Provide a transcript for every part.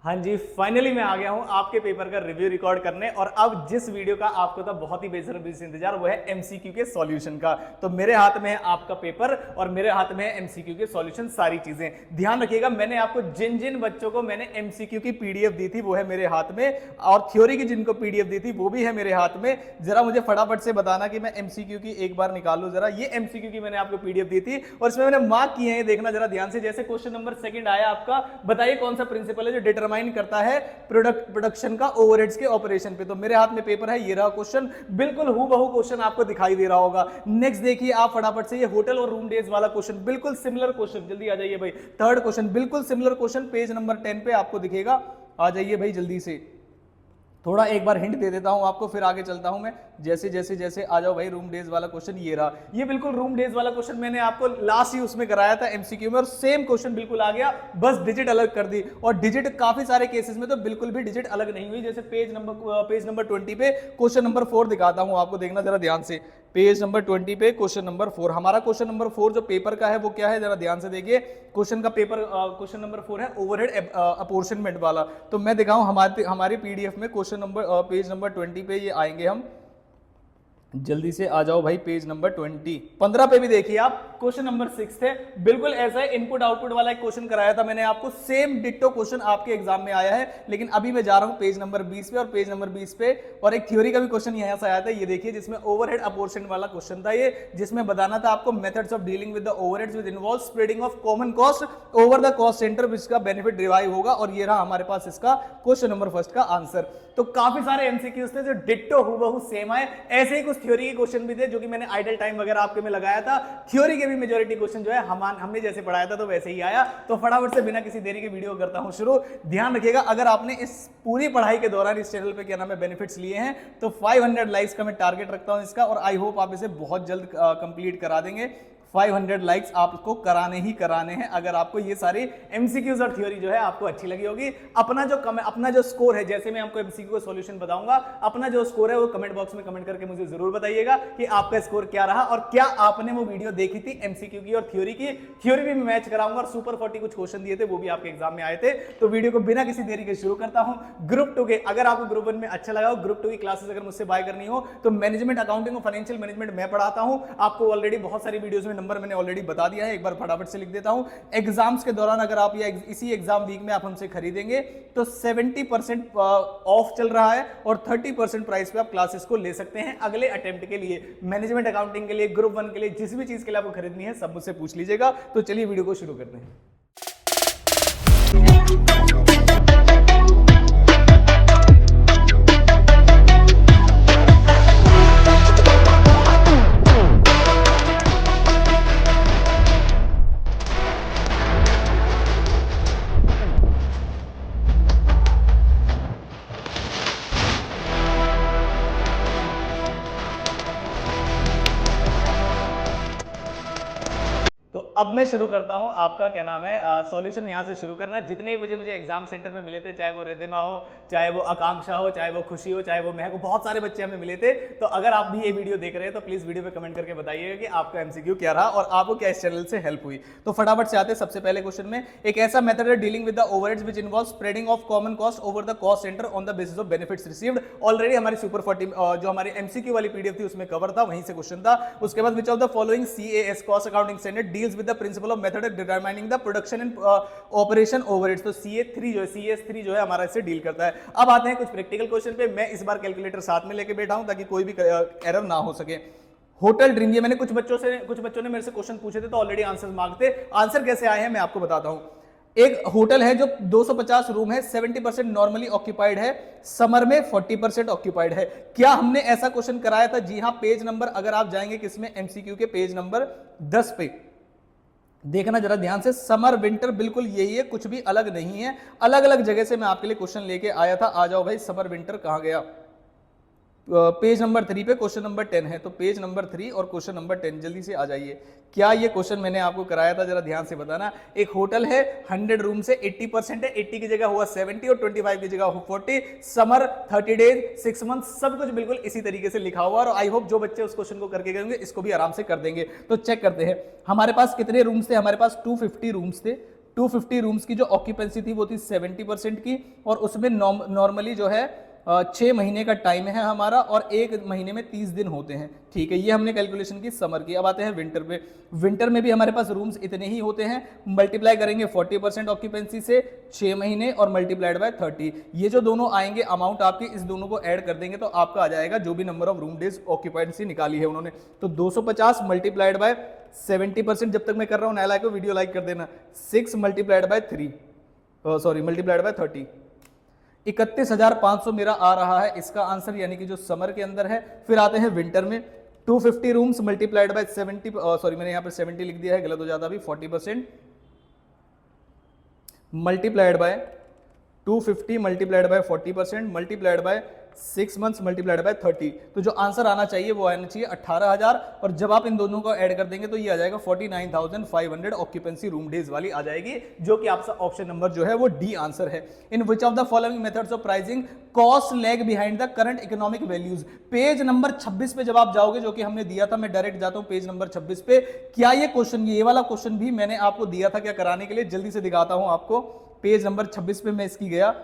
हाँ जी, फाइनली मैं आ गया हूं आपके पेपर का रिव्यू रिकॉर्ड करने। और अब जिस वीडियो का आपको था बहुत ही बेसब्री से इंतजार, वो है एमसीक्यू के सॉल्यूशन का। तो मेरे हाथ में है आपका पेपर और मेरे हाथ में है एमसीक्यू के सॉल्यूशन, सारी चीजें ध्यान रखिएगा। मैंने आपको जिन जिन बच्चों को मैंने एमसीक्यू की पीडीएफ दी थी वो है मेरे हाथ में, और थ्योरी की जिनको पीडीएफ दी थी वो भी है मेरे हाथ में। जरा मुझे फटाफट से बताना कि मैं एमसीक्यू की एक बार निकाल लूं। जरा ये एमसीक्यू की मैंने आपको पीडीएफ दी थी और इसमें मैंने मार्क किए हैं, देखना जरा ध्यान से। जैसे क्वेश्चन नंबर 2 आया आपका, बताइए कौन सा प्रिंसिपल है जो डिटरमाइन करता है प्रोडक्शन का ओवरहेड्स के ऑपरेशन पे। तो मेरे हाथ में पेपर है, ये रहा क्वेश्चन, बिल्कुल हूबहू क्वेश्चन आपको दिखाई दे रहा होगा। नेक्स्ट देखिए आप फटाफट से, ये होटल और रूम डेज वाला क्वेश्चन, बिल्कुल सिमिलर क्वेश्चन, जल्दी आ जाइए भाई। थर्ड क्वेश्चन बिल्कुल सिमिलर क्वेश्चन, पेज नंबर 10 पे आपको दिखेगा, आ जाइए भाई जल्दी से। थोड़ा एक बार हिंट दे देता हूं आपको, फिर आगे चलता हूं मैं। जैसे जैसे जैसे आ जाओ भाई, रूम डेज वाला क्वेश्चन ये रहा, ये बिल्कुल रूम डेज वाला क्वेश्चन मैंने आपको लास्ट ही उसमें कराया था एमसीक्यू में, और सेम क्वेश्चन बिल्कुल आ गया, बस डिजिट अलग कर दी। और डिजिट काफी सारे केसेस में तो बिल्कुल भी डिजिट अलग नहीं हुई। जैसे पेज नंबर 20 पे क्वेश्चन नंबर 4 दिखाता हूं आपको, देखना जरा ध्यान से। पेज नंबर 20 पे क्वेश्चन नंबर 4, हमारा क्वेश्चन नंबर 4 जो पेपर का है वो क्या है, जरा ध्यान से देखिए। क्वेश्चन का पेपर क्वेश्चन नंबर 4 है ओवरहेड अपॉर्शनमेंट वाला। तो मैं दिखाऊं हमारी पीडीएफ में क्वेश्चन नंबर पेज नंबर 20 पे ये आएंगे हम, जल्दी से आ जाओ भाई। पेज नंबर 15 पे भी देखिए आप, क्वेश्चन नंबर 6 थे, बिल्कुल ऐसा है। इनपुट आउटपुट वाला एक क्वेश्चन कराया था मैंने आपको, सेम डिट्टो क्वेश्चन आपके एग्जाम में आया है। लेकिन अभी मैं जा रहा हूं पेज नंबर 20 पे, और पेज नंबर 20 पे और एक थ्योरी का भी क्वेश्चन यहां से आया था, ये देखिए, जिसमें ओवरहेड अपॉर्शन वाला क्वेश्चन था ये, जिसमें बताना था आपको methods of dealing with the overheads which involve spreading of common cost over the cost centre, जिसका बेनिफिट डिराइव होगा। और ये रहा हमारे पास इसका क्वेश्चन नंबर 1 का आंसर। तो काफी सारे एमसीक्यूज थे जो डिट्टो हूबहू सेम आए। ऐसे ही कुछ थ्योरी के क्वेश्चन भी थे जो कि मैंने आइडल टाइम वगैरह आपके में लगाया था। थ्योरी के भी मेजॉरिटी क्वेश्चन जो है हमने जैसे पढ़ाया था तो वैसे ही आया। तो फटाफट से बिना किसी देरी के वीडियो करता हूं शुरू। ध्यान रखिएगा, अगर आपने इस पूरी पढ़ाई के दौरान इस चैनल पे क्या नाम है बेनिफिट्स लिए हैं, तो 500 लाइक्स का मैं टारगेट रखता हूं इसका, और आई होप आप इसे बहुत जल्द कंप्लीट करा देंगे। 500 लाइक्स आपको कराने ही कराने हैं, अगर आपको ये सारी एमसीक्यूज और थ्योरी जो है आपको अच्छी लगी होगी। अपना जो स्कोर है, जैसे मैं आपको एमसीक्यू का सॉल्यूशन बताऊंगा, अपना जो स्कोर है वो कमेंट बॉक्स में कमेंट करके मुझे जरूर बताइएगा कि आपका स्कोर क्या रहा, और क्या आपने वो वीडियो देखी थी एमसीक्यू की और थ्योरी की। थ्योरी भी मैं मैच कराऊंगा, और सुपर 40 कुछ क्वेश्चन दिए थे वो भी आपके एग्जाम में आए थे। तो वीडियो को बिना किसी देरी के शुरू करता हूं। ग्रुप 2 के, अगर आपको ग्रुप 1 में अच्छा लगा हो, ग्रुप 2 की क्लासेस अगर मुझसे बाय करनी हो, तो मैनेजमेंट अकाउंटिंग और फाइनेंशियल मैनेजमेंट मैं पढ़ाता हूं आपको। ऑलरेडी बहुत सारी वीडियोस में नंबर मैंने ऑलरेडी बता दिया है, एक बार फटाफट से लिख देता हूं। एग्जाम्स के दौरान अगर आप या इसी एग्जाम वीक में आप हमसे खरीदेंगे तो 70% ऑफ चल रहा है, और 30% प्राइस पे आप क्लासेस को ले सकते हैं अगले अटेम्प्ट के लिए। मैनेजमेंट अकाउंटिंग के लिए, ग्रुप 1 के लिए, जिस भी चीज के लिए आपको खरीदनी है सब मुझसे पूछ लीजिएगा। तो चलिए वीडियो को शुरू करते हैं। अब मैं शुरू करता हूं आपका क्या नाम है सॉल्यूशन यहां से शुरू करना है। जितने भी मुझे एग्जाम सेंटर में मिले थे, चाहे वो रिद्धिमा हो, चाहे वो आकांक्षा हो, चाहे वो खुशी हो, चाहे वो महक हो, बहुत सारे बच्चे हमें मिले थे। तो अगर आप भी ये वीडियो देख रहे हैं तो प्लीज वीडियो पे कमेंट करके बताइएगा कि आपका एमसीक्यू क्या रहा और आपको क्या इस चैनल से हेल्प हुई। तो फटाफट से आते हैं सबसे पहले क्वेश्चन में। एक ऐसा मेथड है dealing with the overheads which involve spreading of common cost over the cost centre on the basis of benefits received. Already हमारी सुपर 40 जो हमारी एमसीक्यू वाली पीडीएफ थी उसमें कवर था, वहीं से क्वेश्चन था। उसके बाद which of the following CAS cost accounting standard deals with the principle of method determining the production and operation overheads. तो CS3 जो है हमारा इससे डील करता है। अब आते हैं कुछ प्रैक्टिकल क्वेश्चन पे। मैं इस बार कैलकुलेटर साथ में लेके बैठा हूं ताकि कोई भी एरर ना हो सके। होटल ड्रीम, ये मैंने कुछ बच्चों ने मेरे से क्वेश्चन पूछे थे तो ऑलरेडी आंसर मांगते। आंसर कैसे आए हैं मैं आपको बताता हूं। एक होटल है जो 250 रूम है, 70% नॉर्मली ऑक्यूपाइड है, समर में 40% ऑक्यूपाइड है। क्या हमने ऐसा क्वेश्चन कराया था? जी हां, पेज नंबर अगर आप जाएंगे किसमें, एमसीक्यू के पेज नंबर 10 पे, देखना जरा ध्यान से। समर विंटर बिल्कुल यही है, कुछ भी अलग नहीं है। अलग अलग जगह से मैं आपके लिए क्वेश्चन लेके आया था। आ जाओ भाई, समर विंटर कहां गया? पेज नंबर 3 पे क्वेश्चन नंबर 10 है। तो पेज नंबर 3 और क्वेश्चन नंबर 10 जल्दी से आ जाइए। क्या ये क्वेश्चन मैंने आपको कराया था? जरा ध्यान से बताना। एक होटल है, 100 रूम से 80% है, 80 की जगह हुआ 70 और 25 की जगह हुआ 40। समर 30 डेज 6 मंथ, सब कुछ बिल्कुल इसी तरीके से लिखा हुआ। और आई होप जो बच्चे उस क्वेश्चन को करके गए इसको भी आराम से कर देंगे। तो चेक करते हैं हमारे पास कितने रूम्स थे। हमारे पास 250 रूम्स थे। 250 रूम्स की जो ऑक्यूपेंसी थी वो थी 70% की, और उसमें नॉर्मली जो है 6 महीने का टाइम है हमारा, और 1 महीने में 30 दिन होते हैं। ठीक है, ये हमने कैलकुलेशन की समर की। अब आते हैं विंटर पे। विंटर में भी हमारे पास रूम्स इतने ही होते हैं, मल्टीप्लाई करेंगे 40% ऑक्यूपेंसी से 6 महीने और मल्टीप्लाइड बाय 30। ये जो दोनों आएंगे अमाउंट आपके, इस दोनों को ऐड कर देंगे तो आपका आ जाएगा जो भी number of room days occupancy निकाली है उन्होंने, तो 250 मल्टीप्लाइड बाय 70%। जब तक मैं कर रहा हूँ नया लाइक को वीडियो लाइक कर देना। 6 multiplied by 3, sorry multiplied by 30, 31,500 मेरा आ रहा है इसका आंसर, यानी कि जो समर के अंदर है। फिर आते हैं विंटर में। 250 रूम्स मल्टीप्लाइड बाय 70, सॉरी मैंने यहाँ पे 70 लिख दिया है, गलत हो जाता अभी, 40% multiplied by 250 multiplied by 40% multiplied by 6 months multiplied by 30। तो जो आंसर आना चाहिए वो आना चाहिए 18,000, और जब आप इन दोनों को ऐड कर देंगे तो ये आ जाएगा 49,500 ऑक्यूपेंसी रूम डेज वाली आ जाएगी, जो कि आपका ऑप्शन नंबर जो है वो डी आंसर है। In which of the following methods of pricing cost lag behind the current economic values. Page number 26 पे जब आप जाओगे, जो कि हमने दिया था, मैं डायरेक्ट जाता हूं पेज नंबर 26 पे। क्या ये क्वेश्चन, ये वाला क्वेश्चन भी मैंने आपको दिया था क्या कराने के लिए, जल्दी से दिखाता हूं आपको। पेज नंबर 26 पे मैं इसकी गया,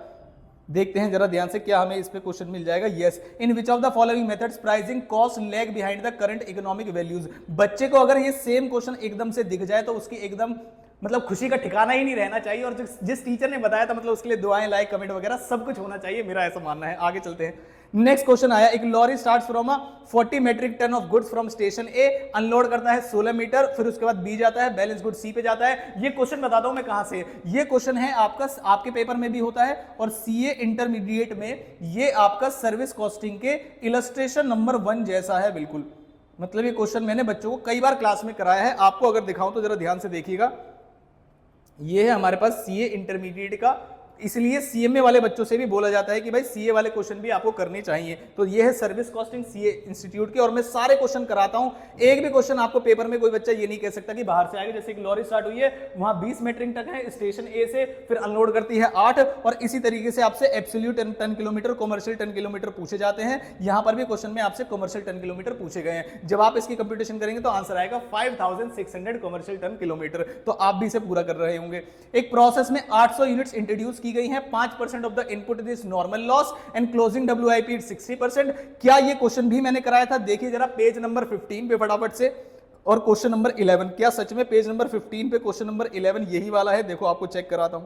देखते हैं जरा ध्यान से क्या हमें इस पे क्वेश्चन मिल जाएगा। Yes, in which of the following methods pricing cost lag behind the current economic values. बच्चे को अगर ये सेम क्वेश्चन एकदम से दिख जाए तो उसकी एकदम मतलब खुशी का ठिकाना ही नहीं रहना चाहिए, और जिस टीचर ने बताया था मतलब उसके लिए दुआएं, लाइक, कमेंट वगैरह सब कुछ होना चाहिए, मेरा ऐसा मानना है। आगे चलते हैं। नेक्स्ट क्वेश्चन आया, एक lorry starts from 40 metric ton of goods from station A, unload करता है 16 मीटर, फिर उसके बाद बी जाता है, बैलेंस गुड सी पे जाता है। ये क्वेश्चन बताता हूं मैं कहां से, ये क्वेश्चन है आपका, आपके पेपर में भी होता है, और सीए इंटरमीडिएट में ये आपका सर्विस कॉस्टिंग के इलस्ट्रेशन नंबर 1 जैसा है बिल्कुल। मतलब ये क्वेश्चन मैंने बच्चों को कई बार क्लास में कराया है, आपको अगर दिखाऊं तो जरा ध्यान से देखिएगा। ये है हमारे पास सीए इंटरमीडिएट का, इसलिए सीएमए वाले बच्चों से भी बोला जाता है कि भाई सीए वाले क्वेश्चन भी आपको करने चाहिए। तो ये है सर्विस कॉस्टिंग सीए इंस्टीट्यूट के, और मैं सारे क्वेश्चन कराता हूं। एक भी क्वेश्चन आपको पेपर में कोई बच्चा ये नहीं कह सकता कि बाहर से आएगा। जैसे एक लॉरी स्टार्ट हुई है, वहां 20 मेट्रिक टन है स्टेशन ए से, फिर अनलोड करती है 8, और इसी तरीके से आपसे absolute ton kilometre, commercial ton kilometre पूछे जाते हैं। यहां पर भी क्वेश्चन में आपसे कॉमर्शियल टन किलोमीटर पूछे गए हैं। जब आप इसकी कंप्यूटेशन करेंगे तो आंसर आएगा 5600 कॉमर्शियल टन किलोमीटर। तो आप भी इसे पूरा कर रहे होंगे। एक प्रोसेस में 800 यूनिट्स इंट्रोड्यूस की गई हैं, 5% of the input is normal loss and closing WIP is 60%। क्या ये क्वेश्चन भी मैंने कराया था? देखिए जरा पेज नंबर 15 पे फटाफट से, और क्वेश्चन नंबर 11। क्या सच में पेज नंबर 15 पे क्वेश्चन नंबर 11 यही वाला है? देखो आपको चेक कराता हूं,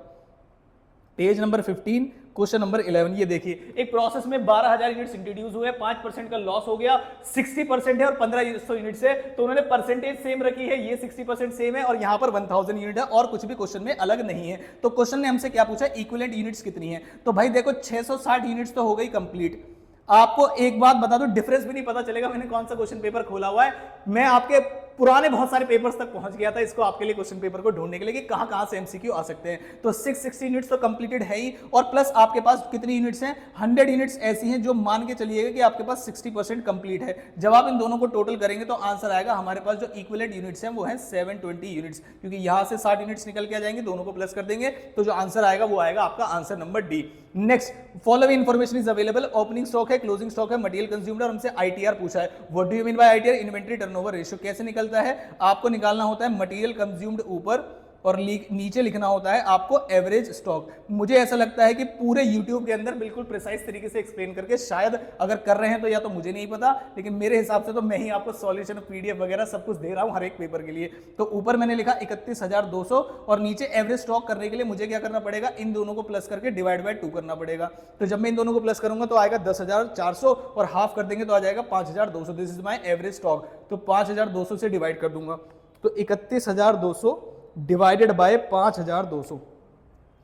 पेज नंबर 15 क्वेश्चन नंबर 11। ये देखिए, एक प्रोसेस में 12,000 यूनिट्स इंट्रोड्यूस हुए, 5% का लॉस हो गया, 60% है और 1500 यूनिट्स है, तो उन्होंने परसेंटेज सेम रखी है, ये 60% सेम है, और यहां पर 1000 यूनिट है, और कुछ भी क्वेश्चन में अलग नहीं है। तो क्वेश्चन ने हमसे क्या पूछा, इक्विवेलेंट यूनिट्स कितनी है? तो भाई देखो 660 यूनिट्स तो हो गई कंप्लीट। आपको एक बात बता दो, डिफरेंस भी नहीं पता चलेगा मैंने कौन सा क्वेश्चन पेपर खोला हुआ है। मैं आपके पुराने बहुत सारे पेपर्स तक पहुंच गया था इसको आपके लिए क्वेश्चन पेपर को ढूंढने के लिए कि कहां से एमसीक्यू आ सकते हैं। तो 660 यूनिट्स तो कंप्लीटेड है ही, और प्लस आपके पास कितनी यूनिट्स हैं, 100 यूनिट्स ऐसी हैं जो मान के चलिएगा कि आपके पास 60% कंप्लीट है। जब आप इन दोनों को टोटल करेंगे तो आंसर आएगा हमारे पास जो इक्विवेलेंट यूनिट्स हैं वो है 720 यूनिट्स, क्योंकि यहां से 60 यूनिट्स निकल के आ जाएंगे, दोनों को प्लस कर देंगे, तो जो आंसर आएगा वो आएगा आपका answer number D. Next, following information is available. Opening stock है, क्लोजिंग स्टॉक है, मटेरियल कंज्यूम्ड, और हमसे आईटीआर पूछा है। What do you mean by ITR? Inventory turnover ratio. कैसे निकलता है? आपको निकालना होता है मटेरियल कंज्यूम्ड ऊपर, और नीचे लिखना होता है आपको एवरेज स्टॉक। मुझे ऐसा लगता है कि पूरे YouTube के अंदर बिल्कुल प्रिसाइज तरीके से एक्सप्लेन करके, शायद अगर कर रहे हैं तो या तो मुझे नहीं पता, लेकिन मेरे हिसाब से तो मैं ही आपको सॉल्यूशन, पीडीएफ वगैरह सब कुछ दे रहा हूं हर एक पेपर के लिए। तो ऊपर मैंने लिखा 31,200, और नीचे एवरेज स्टॉक करने के लिए मुझे क्या करना पड़ेगा, इन दोनों को प्लस करके डिवाइड बाय 2 करना पड़ेगा। तो जब मैं इन दोनों को प्लस करूंगा तो आएगा 10,400, और हाफ कर देंगे तो आ जाएगा 5,200। This is my average stock. तो 5,200 से डिवाइड कर दूंगा, तो 31,200 डिवाइडेड बाय 5,200,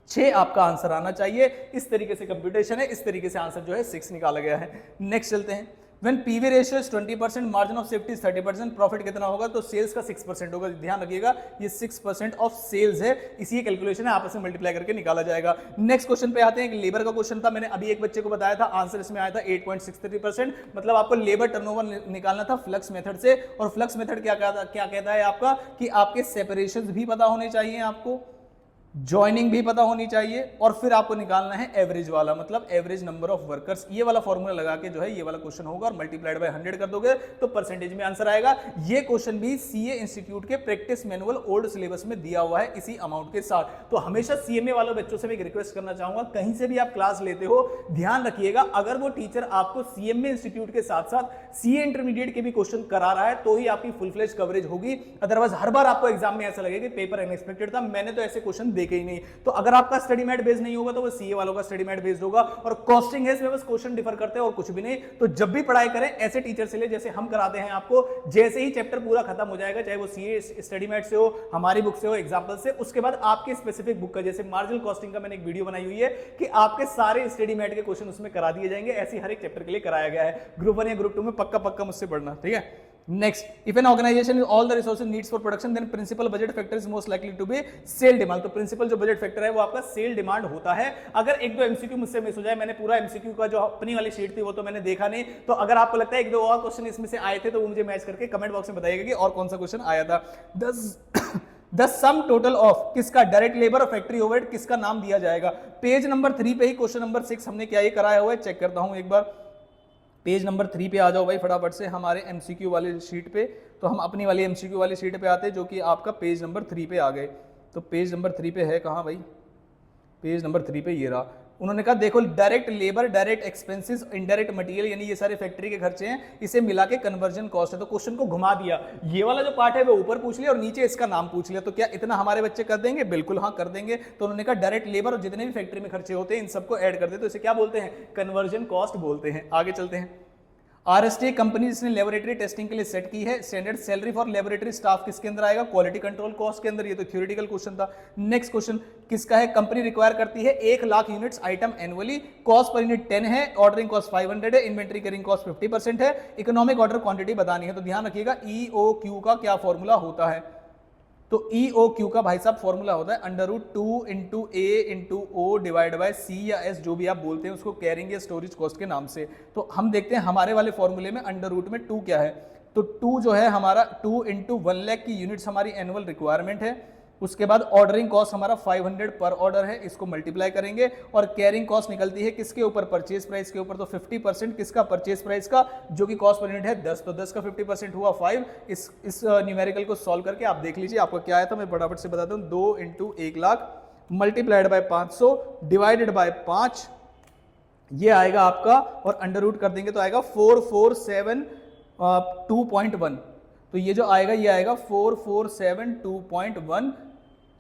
6 आपका आंसर आना चाहिए। इस तरीके से कंप्यूटेशन है, इस तरीके से आंसर जो है 6 निकाला गया है। नेक्स्ट चलते हैं। When PV ratio is 20%, margin of safety is 30%, profit कितना होगा? तो सेल्स का 6% होगा। ध्यान रखिएगा ये 6% ऑफ सेल्स है, इसी कैलकुलेशन है, आपस में मल्टीप्लाई करके निकाला जाएगा। नेक्स्ट क्वेश्चन पे आते हैं। एक लेबर का क्वेश्चन था, मैंने अभी एक बच्चे को बताया था, आंसर इसमें आया था 8.63%। मतलब आपको लेबर टर्नओवर निकालना था फ्लक्स मेथड से, और फ्लक्स मेथड क्या कहता है आपका, कि आपके सेपरेशन भी पता होने चाहिए आपको। ज्वाइनिंग भी पता होनी चाहिए, और फिर आपको निकालना है एवरेज वाला, मतलब एवरेज नंबर ऑफ वर्कर्स। ये वाला फॉर्मूला लगा के जो है ये वाला क्वेश्चन होगा, और मल्टीप्लाइड बाय 100 कर दोगे तो परसेंटेज में आंसर आएगा। ये क्वेश्चन भी सीए इंस्टीट्यूट के प्रैक्टिस मैनुअल ओल्ड सिलेबस में दिया हुआ है इसी अमाउंट के साथ। तो हमेशा सीएमए वाले बच्चों से मैं एक रिक्वेस्ट करना चाहूंगा, कहीं से भी आप क्लास लेते हो ध्यान रखिएगा, अगर वो टीचर आपको सीएमए इंस्टीट्यूट के साथ साथ सीए इंटरमीडिएट के भी क्वेश्चन करा रहा है तो ही आपकी फुल फ्लेज कवरेज होगी। अदरवाइज हर बार आपको एग्जाम में ऐसा लगेगा कि पेपर अनएक्सपेक्टेड था, मैंने तो ऐसे क्वेश्चन देखे ही नहीं। तो अगर आपका स्टडी मैट बेस्ड नहीं होगा तो वो सीए वालों का स्टडी मैट बेस्ड होगा, और कॉस्टिंग है इसमें बस क्वेश्चन डिफर करते हैं और कुछ भी नहीं। तो जब भी पढ़ाई करें ऐसे टीचर से ले जैसे हम कराते हैं आपको, जैसे ही चैप्टर पूरा खत्म हो जाएगा, चाहे वो सीए स्टडी मैट से हो, हमारी बुक से हो, एग्जांपल से, उसके बाद आपके स्पेसिफिक बुक का, जैसे मार्जिनल कॉस्टिंग का मैंने एक वीडियो बनाई हुई है कि आपके सारे स्टडी मैट के क्वेश्चन उसमें करा दिए जाएंगे। ऐसी हर एक चैप्टर के लिए कराया गया है। ग्रुप 1 या ग्रुप 2 में पक्का मुझसे पढ़ना, ठीक है। Next, if an organization is all the resources needs for production, then principal budget factor is most likely to be sale demand। तो प्रिंसिपल जो बजट फैक्टर है वो आपका सेल डिमांड होता है। अगर एक दो एमसीक्यू मुझसे मिस हो जाए, मैंने पूरा एमसीक्यू का जो अपनी वाली शीट थी वो तो मैंने देखा नहीं, तो अगर आपको लगता है एक दो और क्वेश्चन इसमें से आए थे तो वो मुझे मैच करके कमेंट बॉक्स में बताइएगा कि और कौन सा क्वेश्चन आया था। द सम टोटल ऑफ किसका, डायरेक्ट लेबर और फैक्ट्री ओवरहेड, किसका नाम दिया जाएगा। पेज नंबर 3 पे ही क्वेश्चन नंबर 6 हमने क्या ये कराया हुआ है, चेक करता हूं एक बार। पेज नंबर 3 पे आ जाओ भाई फटाफट से, हमारे एमसीक्यू वाले शीट पे। तो हम अपनी वाली एमसीक्यू वाली शीट पे आते हैं, जो कि आपका पेज नंबर 3 पे आ गए। तो पेज नंबर 3 पे है कहाँ भाई, पेज नंबर 3 पे ये रहा। उन्होंने कहा देखो direct labour, direct expenses, indirect material, यानी ये सारे फैक्ट्री के खर्चे हैं, इसे मिला के कन्वर्जन कॉस्ट है। तो क्वेश्चन को घुमा दिया, ये वाला जो पार्ट है वो ऊपर पूछ लिया और नीचे इसका नाम पूछ लिया। तो क्या इतना हमारे बच्चे कर देंगे? बिल्कुल हाँ कर देंगे। तो उन्होंने कहा डायरेक्ट लेबर और जितने भी फैक्ट्री में खर्चे होते हैं इन सबको ऐड कर दे, तो इसे क्या बोलते हैं, कन्वर्जन कॉस्ट बोलते हैं। आगे चलते हैं। आरएसटी कंपनी जिसने लेबोरेटरी टेस्टिंग के लिए सेट की है, standard salary for laboratory staff किसके अंदर आएगा, क्वालिटी कंट्रोल कॉस्ट के अंदर। ये तो थ्योरेटिकल क्वेश्चन था। नेक्स्ट क्वेश्चन किसका है, कंपनी रिक्वायर करती है 1 lakh units item annually, cost per unit 10 है, ऑर्डरिंग कॉस्ट 500 है, इन्वेंट्री कैरिंग कॉस्ट 50% है, इकोनॉमिक ऑर्डर क्वांटिटी बतानी है। तो ध्यान रखिएगा EOQ का क्या फॉर्मूला होता है। तो EOQ का भाई साहब फॉर्मूला होता है √2 × A × O divide by C या S, जो भी आप बोलते हैं उसको, कैरिंग या स्टोरेज कॉस्ट के नाम से। तो हम देखते हैं हमारे वाले फॉर्मूले में अंडर में 2 क्या है। तो 2 जो है हमारा 2 × 1 लाख की यूनिट्स हमारी एनुअल रिक्वायरमेंट है। उसके बाद ऑर्डरिंग कॉस्ट हमारा 500 पर ऑर्डर है, इसको मल्टीप्लाई करेंगे, और कैरिंग कॉस्ट निकलती है किसके ऊपर, परचेज प्राइस के ऊपर। तो 50% किसका, परचेज प्राइस का, जो कि कॉस्ट पर यूनिट है 10। तो 10 का 50% हुआ 5। इस न्यूमेरिकल को सॉल्व करके आप देख लीजिए आपका क्या आया था। मैं फटाफट से बताता हूँ। 2 × 1 lakh multiplied by 500 divided by 5, ये आएगा आपका, और अंडर रूट कर देंगे तो आएगा 4472.1। तो ये जो आएगा ये आएगा 4472.1,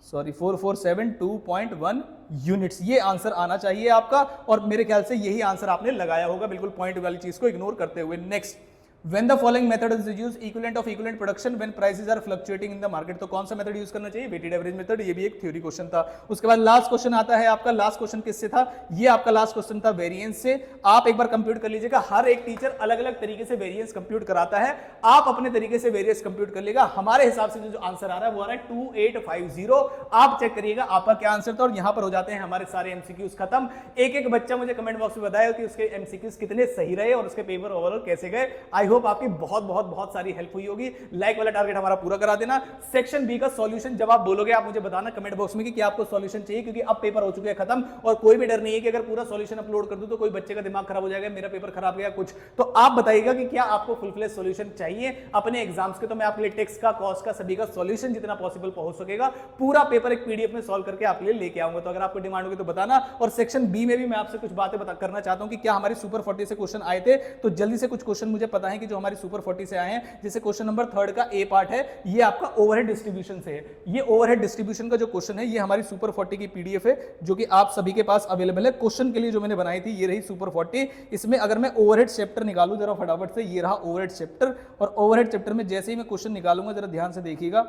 सॉरी 4472.1 यूनिट्स। ये आंसर आना चाहिए आपका, और मेरे ख्याल से यही आंसर आपने लगाया होगा, बिल्कुल पॉइंट वाली चीज को इग्नोर करते हुए। Next, when the following method is used, equivalent of equivalent production when prices are fluctuating in the market। तो कौन सा मेथड यूज करना चाहिए, वेटेड एवरेज मेथड। ये भी एक थ्योरी क्वेश्चन था। उसके बाद लास्ट क्वेश्चन आता है आपका, लास्ट क्वेश्चन किससे था, ये आपका लास्ट क्वेश्चन था वेरिएंस से। आप एक बार कंप्यूट कर लीजिएगा, हर एक टीचर अलग अलग तरीके से वेरिएंस कंप्यूट कराता है, आप अपने तरीके से वेरिएंस कंप्यूट कर लेगा। हमारे हिसाब से जो आंसर आ रहा है वो आ रहा है 2850। आप चेक करिएगा आपका क्या आंसर था, और यहां पर हो जाते हैं हमारे सारे एमसीक्यूज खत्म। एक एक बच्चा मुझे कमेंट बॉक्स में बताया कि उसके एमसीक्यूज कितने सही रहे और उसके पेपर ओवरऑल कैसे गए। आई होप आपकी बहुत सारी हेल्प हुई होगी। लाइक वाला टारगेट हमारा पूरा करा देना। सेक्शन बी का सॉल्यूशन जब आप बोलोगे आप मुझे बताना कमेंट बॉक्स में कि क्या आपको सॉल्यूशन चाहिए, क्योंकि अब पेपर हो चुके हैं खत्म, और कोई भी डर नहीं है कि अगर पूरा सॉल्यूशन अपलोड कर दूं तो कोई बच्चे का दिमाग खराब हो जाएगा, मेरा पेपर खराब गया कुछ। तो आप बताइएगा कि क्या आपको फुल फ्लेज सॉल्यूशन चाहिए अपने एग्जाम्स के। तो मैं आपके लिए टेक्स्ट का, कॉस्ट का, सभी का सॉल्यूशन जितना पॉसिबल पहुंच सकेगा पूरा पेपर एक पीडीएफ में सॉल्व करके आपके लिए लेके आऊंगा। तो अगर आपको डिमांड होगी तो बताना। और सेक्शन बी में भी मैं आपसे कुछ बातें करना चाहता हूं कि क्या हमारी सुपर 40 से क्वेश्चन आए थे। तो जल्दी से कुछ क्वेश्चन मुझे पता है कि जो हमारी सुपर 40 से आए हैं, जैसे क्वेश्चन नंबर 3 का ए पार्ट है, ये आपका ओवरहेड डिस्ट्रीब्यूशन से है। ये ओवरहेड डिस्ट्रीब्यूशन का जो क्वेश्चन है ये हमारी सुपर 40 की पीडीएफ है, जो कि आप सभी के पास अवेलेबल है। क्वेश्चन के लिए जो मैंने बनाई थी ये रही सुपर 40। इसमें अगर मैं ओवरहेड चैप्टर निकालूं जरा फटाफट से, ये रहा ओवरहेड चैप्टर। और ओवरहेड चैप्टर में जैसे ही मैं क्वेश्चन निकालूंगा जरा ध्यान से देखिएगा,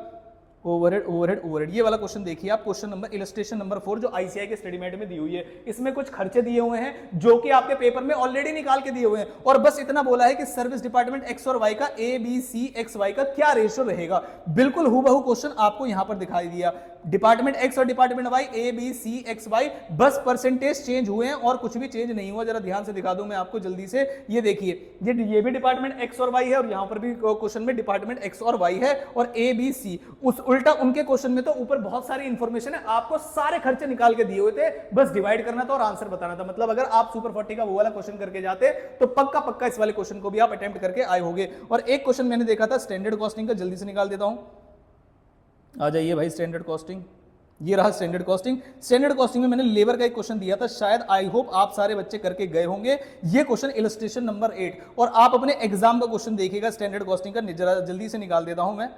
ओवरहेड ये वाला क्वेश्चन देखिए आप। क्वेश्चन नंबर इलस्ट्रेशन नंबर 4 जो आईसीआई के स्टडी मेट में दी हुई है, इसमें कुछ खर्चे दिए हुए हैं जो कि आपके पेपर में ऑलरेडी निकाल के दिए हुए हैं, और बस इतना बोला है कि सर्विस डिपार्टमेंट एक्स और वाई का ABC XY का क्या रेशियो रहेगा। बिल्कुल हूबहू क्वेश्चन आपको यहां पर दिखाई दिया। डिपार्टमेंट एक्स और department Y, A B C X Y, बस परसेंटेज चेंज हुए हैं और कुछ भी चेंज नहीं हुआ। जरा ध्यान से दिखा दूं मैं आपको जल्दी से, ये देखिए ये भी डिपार्टमेंट एक्स और वाई है और यहां पर भी क्वेश्चन में डिपार्टमेंट एक्स और वाई है और ए बी सी। उस उल्टा उनके क्वेश्चन में तो ऊपर बहुत सारी इंफॉर्मेशन है, आपको सारे खर्चे निकाल के दिए हुए थे, बस डिवाइड करना था और आंसर बताना था। मतलब अगर आप सुपर 40 का वो वाला क्वेश्चन करके जाते तो पक्का पक्का इस वाले क्वेश्चन को भी आप अटेम्प्ट करके आए होंगे। और एक क्वेश्चन मैंने देखा था स्टैंडर्ड कॉस्टिंग का, जल्दी से निकाल देता हूं, आ जाइए भाई। स्टैंडर्ड कॉस्टिंग, ये रहा स्टैंडर्ड कॉस्टिंग। स्टैंडर्ड कॉस्टिंग में मैंने लेबर का एक क्वेश्चन दिया था, शायद आई होप आप सारे बच्चे करके गए होंगे। ये क्वेश्चन इलस्ट्रेशन नंबर 8 और आप अपने एग्जाम का क्वेश्चन देखिएगा स्टैंडर्ड कॉस्टिंग का, जरा जल्दी से निकाल देता हूं मैं।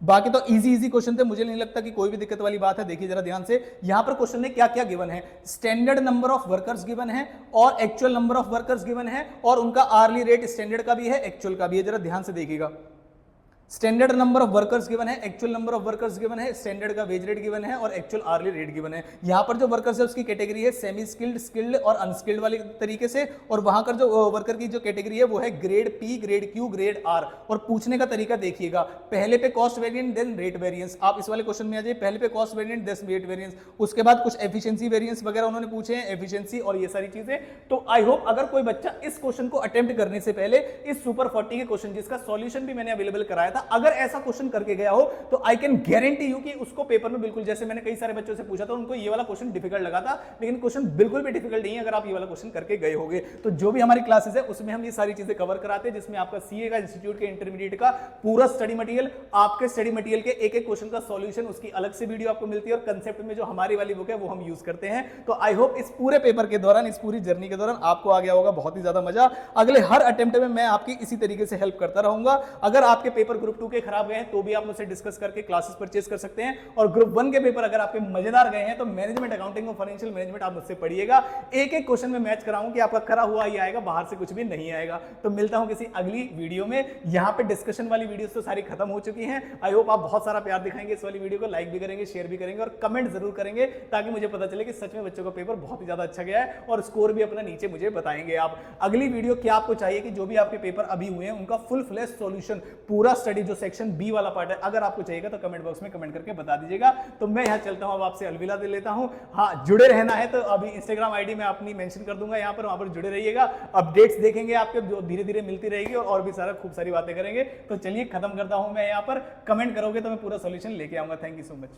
बाकी तो इजी क्वेश्चन थे, मुझे नहीं लगता कि कोई भी दिक्कत वाली बात है। देखिए जरा ध्यान से, यहां पर क्वेश्चन में क्या क्या गिवन है, standard number of workers given है और actual number of workers given है और उनका आर्ली रेट स्टैंडर्ड का भी है, एक्चुअल का भी है। जरा ध्यान से देखिएगा, standard number of workers given है, actual number of workers given है, स्टैंडर्ड का वेज रेट गिवन है और एक्चुअल आर्ली रेट गिवन है। यहां पर जो वर्कर्स है उसकी कैटेगरी है सेमी स्किल्ड, स्किल्ड और अनस्किल्ड वाले तरीके से, और वहां पर जो वर्कर की जो कैटेगरी है वो है grade P, grade Q, grade R. और पूछने का तरीका देखिएगा, पहले पे cost variant then rate variance. आप इस वाले क्वेश्चन में आ जाइए, पहले पे cost variant then rate variance, उसके बाद कुछ एफिशिएंसी वेरिएंस वगैरह उन्होंने पूछे हैं, एफिशिएंसी और ये सारी चीजें। तो आई होप अगर कोई बच्चा इस क्वेश्चन को अटेम्प्ट करने से पहले इस सुपर 40 के क्वेश्चन, जिसका सॉल्यूशन भी मैंने अवेलेबल कराया था, अगर ऐसा क्वेश्चन करके गया हो तो आई कैन गारंटी यू कि उसको पेपर में बिल्कुल, जैसे मैंने कई सारे बच्चों से पूछा था, उनको ये वाला क्वेश्चन डिफिकल्ट लगा था, लेकिन क्वेश्चन बिल्कुल भी डिफिकल्ट नहीं है अगर आप ये वाला क्वेश्चन करके गए होगे। तो जो भी हमारी क्लासेस है उसमें हम ये सारी चीजें कवर कराते हैं, जिसमें आपका सीए का, इंस्टीट्यूट के इंटरमीडिएट का पूरा स्टडी मटेरियल, आपके स्टडी मटेरियल के एक एक क्वेश्चन का सॉल्यूशन, उसकी अलग से वीडियो आपको मिलती है और कंसेप्ट में जो हमारी वाली बुक है वो हम यूज करते हैं। तो आई होप इस पूरे पेपर के दौरान, इस पूरी जर्नी के दौरान आपको आ गया होगा बहुत ही ज्यादा मजा। अगले हर अटेम्प्ट में मैं आपकी इसी तरीके से हेल्प करता रहूंगा। अगर आपके पेपर ग्रुप 2 के खराब गए हैं तो भी आप मुझसे डिस्कस करके क्लासेस परचेज कर सकते हैं, और ग्रुप 1 के पेपर अगर आपके मजेदार गए हैं तो मैनेजमेंट अकाउंटिंग और फाइनेंशियल मैनेजमेंट आप मुझसे पढ़िएगा। एक एक क्वेश्चन में मैच कराऊं कि आपका करा हुआ ही आएगा, बाहर से कुछ भी नहीं आएगा। तो मिलता हूं किसी अगली वीडियो में। यहां पे डिस्कशन वाली वीडियोस तो सारी खत्म हो चुकी हैं। आई होप आप बहुत सारा प्यार दिखाएंगे इस वाली वीडियो को, लाइक भी करेंगे, शेयर भी करेंगे और कमेंट जरूर करेंगे, ताकि मुझे पता चले कि सच में बच्चों का पेपर बहुत ही ज्यादा अच्छा गया है, और स्कोर भी अपना नीचे मुझे बताएंगे आप। अगली वीडियो क्या आपको चाहिए कि जो भी आपके पेपर अभी हुए हैं उनका फुल फ्लैश सॉल्यूशन, पूरा स्टडी, जो सेक्शन बी वाला पार्ट है, अगर आपको चाहिएगा तो कमेंट बॉक्स में कमेंट करके बता दीजिएगा। तो मैं यहां चलता हूं, अब आपसे अलविदा दे लेता हूं। हाँ, जुड़े रहना है तो अभी इंस्टाग्राम आईडी में अपनी मेंशन कर दूंगा यहां पर, वहां पर जुड़े रहिएगा, अपडेट्स देखेंगे आपके, जो धीरे धीरे मिलती रहेगी, और भी सारा खूब सारी बातें करेंगे। तो चलिए खत्म करता हूं मैं यहां पर, कमेंट करोगे तो मैं पूरा सॉल्यूशन लेके आऊंगा। Thank you so much.